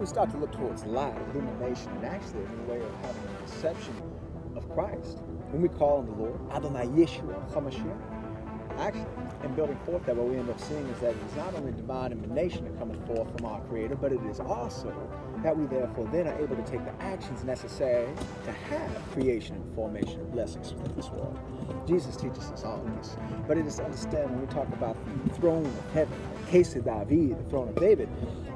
we start to look towards light, illumination, and actually a new way of having a perception of Christ. When we call on the Lord, Adonai Yeshua HaMashiach, actually, in building forth that, what we end up seeing is that it is not only divine emanation that cometh forth from our Creator, but it is also that we therefore then are able to take the actions necessary to have creation and formation and blessings within this world. Jesus teaches us all of this. But it is to understand when we talk about the throne of heaven, the case of David, the throne of David,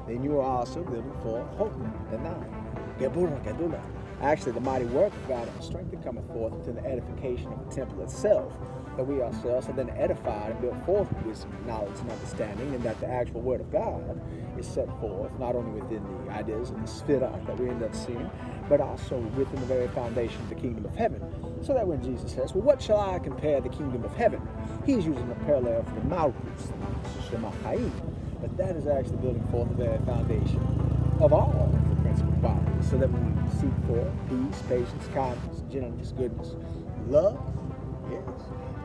then you are also building for Chokmah, the nine, Geburah, Gedula. Actually, the mighty work of God and the strength that cometh forth to the edification of the temple itself, that we ourselves are then edified and built forth with wisdom, knowledge, and understanding, and that the actual word of God is set forth not only within the ideas of the Sphira that we end up seeing, but also within the very foundation of the kingdom of heaven. So that when Jesus says, well, what shall I compare the kingdom of heaven? He's using a parallel for the Malchus, the Malchus Shema Chaim. But that is actually building forth the very foundation of all of the principal qualities, so that when we seek for peace, patience, kindness, gentleness, goodness, love, yes,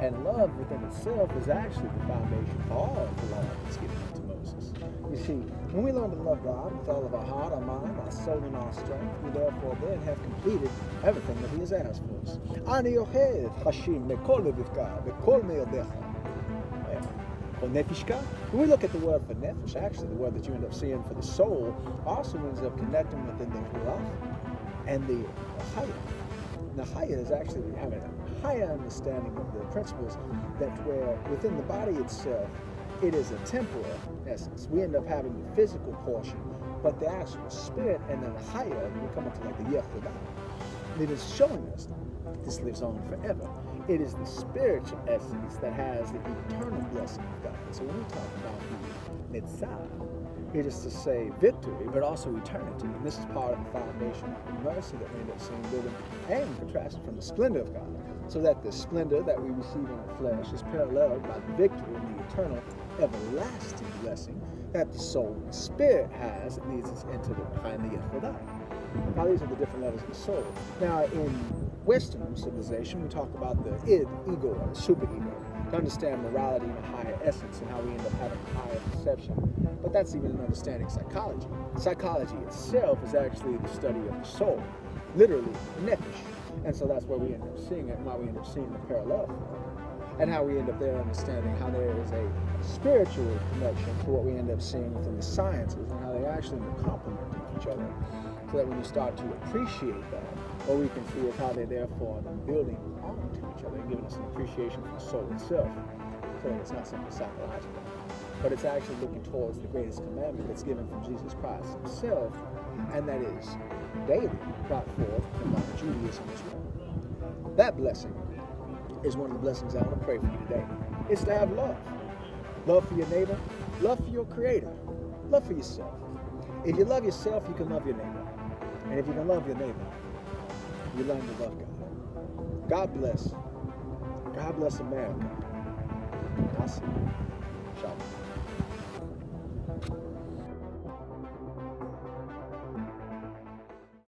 and love within itself is actually the foundation for all of the law that's given to Moses. You see, when we learn to love God with all of our heart, our mind, our soul, and our strength, we therefore then have completed everything that He has asked for us. Ani yohed hashim mekol levivka, mekol meyodecha. Nefishka. When we look at the word for nefesh, actually the word that you end up seeing for the soul also ends up connecting within the ruach and the chaya. The chaya is actually having a higher understanding of the principles that where within the body itself, it is a temporal essence. We end up having the physical portion, but the actual spirit and then the chaya, we come up to like the yehudah. It is showing us this lives on forever. It is the spiritual essence that has the eternal blessing of God. So when we talk about the Nitzah, it is to say victory, but also eternity. And this is part of the foundation of the mercy that we end up seeing building and contrasted from the splendor of God. So that the splendor that we receive in the flesh is paralleled by the victory and the eternal, everlasting blessing that the soul and spirit has that leads us into the behind the Yehudah. Now these are the different levels of the soul. Now in Western civilization, we talk about the id, ego, or the superego, to understand morality in a higher essence and how we end up having a higher perception. But that's even in understanding psychology. Psychology itself is actually the study of the soul, literally, the nefesh. And so that's where we end up seeing it, and why we end up seeing the parallel for it. And how we end up there understanding how there is a spiritual connection to what we end up seeing within the sciences, and how they actually complement each other. So that when you start to appreciate that, what we can see is how they therefore are building onto each other and giving us an appreciation for the soul itself. So that it's not simply psychological, but it's actually looking towards the greatest commandment that's given from Jesus Christ Himself, and that is daily brought forth from modern Judaism as well. That blessing is one of the blessings I want to pray for you today. It's to have love. Love for your neighbor, love for your Creator, love for yourself. If you love yourself, you can love your neighbor. And if you can love your neighbor, you learn to love God. God bless. God bless America. I'll see you. Shalom.